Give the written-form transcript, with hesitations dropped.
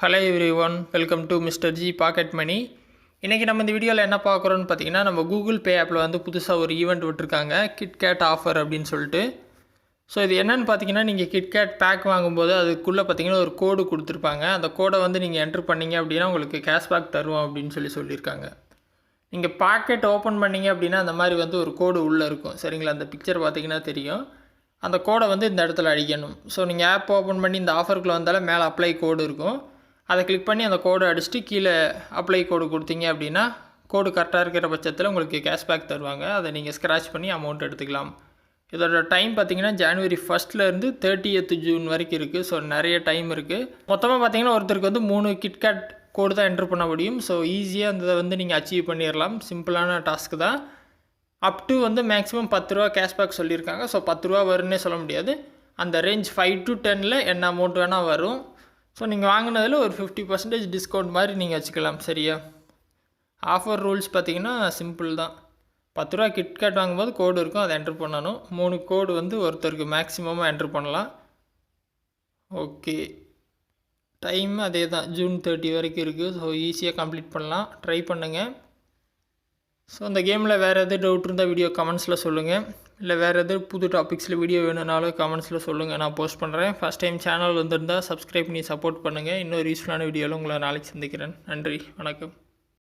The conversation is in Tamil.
Hello everyone, welcome to mister G pocket money. இன்றைக்கி நம்ம இந்த வீடியோவில் என்ன பார்க்குறோன்னு பார்த்தீங்கன்னா, நம்ம கூகுள் பே ஆப்பில் வந்து புதுசாக ஒரு ஈவெண்ட் விட்டுருக்காங்க, கிட்கேட் ஆஃபர் அப்படின்னு சொல்லிட்டு. ஸோ இது என்னென்னு பார்த்தீங்கன்னா, நீங்கள் கிட்கேட் பேக் வாங்கும்போது அதுக்குள்ளே பார்த்தீங்கன்னா ஒரு கோடு கொடுத்துருப்பாங்க. அந்த கோடை வந்து நீங்கள் என்ட்ரு பண்ணிங்க அப்படின்னா உங்களுக்கு கேஷ்பேக் தருவோம் அப்படின்னு சொல்லியிருக்காங்க. நீங்கள் பாக்கெட் ஓப்பன் பண்ணிங்க அப்படின்னா அந்த மாதிரி வந்து ஒரு கோடு உள்ளே இருக்கும், சரிங்களா? அந்த பிக்சர் பார்த்தீங்கன்னா தெரியும். அந்த கோடை வந்து இந்த இடத்துல அடிக்கணும். ஸோ நீங்கள் ஆப் ஓப்பன் பண்ணி இந்த ஆஃபருக்குள்ளே வந்தாலும் மேலே அப்ளை கோடு இருக்கும். அதை கிளிக் பண்ணி அந்த கோடை அடிச்சுட்டு கீழே அப்ளை கோடு கொடுத்தீங்க அப்படின்னா கோடு கரெக்டாக இருக்கிற பட்சத்தில் உங்களுக்கு கேஷ்பேக் தருவாங்க. அதை நீங்கள் ஸ்க்ராட்ச் பண்ணி அமௌண்ட் எடுத்துக்கலாம். இதோட டைம் பார்த்தீங்கன்னா ஜனவரி 1 30th ஜூன் வரைக்கும் இருக்குது. ஸோ நிறைய டைம் இருக்குது. மொத்தமாக பார்த்தீங்கன்னா ஒருத்தருக்கு வந்து 3 கிட்கேட் கோடு தான் என்ட்ரு பண்ண முடியும். ஸோ ஈஸியாக அந்த வந்து நீங்கள் அச்சீவ் பண்ணிடலாம். சிம்பிளான டாஸ்க்கு தான். அப் டு வந்து மேக்ஸிமம் 10 ரூபா கேஷ்பேக் சொல்லியிருக்காங்க. ஸோ 10 ரூபா வரும்னே சொல்ல முடியாது. அந்த ரேஞ்ச் 5 to 10 என்ன அமௌண்ட் வேணால் வரும். ஸோ நீங்கள் வாங்கினதில் ஒரு 50% டிஸ்கவுண்ட் மாதிரி நீங்கள் வச்சுக்கலாம், சரியா? ஆஃபர் ரூல்ஸ் பார்த்தீங்கன்னா சிம்பிள் தான். 10 ரூபா கிட்கேட் வாங்கும்போது கோடு இருக்கும், அதை என்ட்ரு பண்ணணும். 3 கோடு வந்து ஒருத்தருக்கு மேக்ஸிமமாக என்ட்ரு பண்ணலாம். ஓகே, டைம் அதே தான், ஜூன் 30 வரைக்கும் இருக்குது. ஸோ ஈஸியாக கம்ப்ளீட் பண்ணலாம், ட்ரை பண்ணுங்கள். ஸோ அந்த கேமில் வேறு எதாவது டவுட் இருந்தால் வீடியோ கமெண்ட்ஸில் சொல்லுங்கள். இல்லை வேறு எதாவது புது டாபிக்ஸில் வீடியோ வேணும்னாலும் கமெண்ட்ஸில் சொல்லுங்கள், நான் போஸ்ட் பண்ணுறேன். ஃபஸ்ட் டைம் சேனல் வந்திருந்தால் சப்ஸ்கிரைப் பண்ணி சப்போர்ட் பண்ணுங்கள். இன்னொரு யூஸ்ஃபுல்லான வீடியோவில் உங்களை நாளைக்கு சந்திக்கிறேன். நன்றி, வணக்கம்.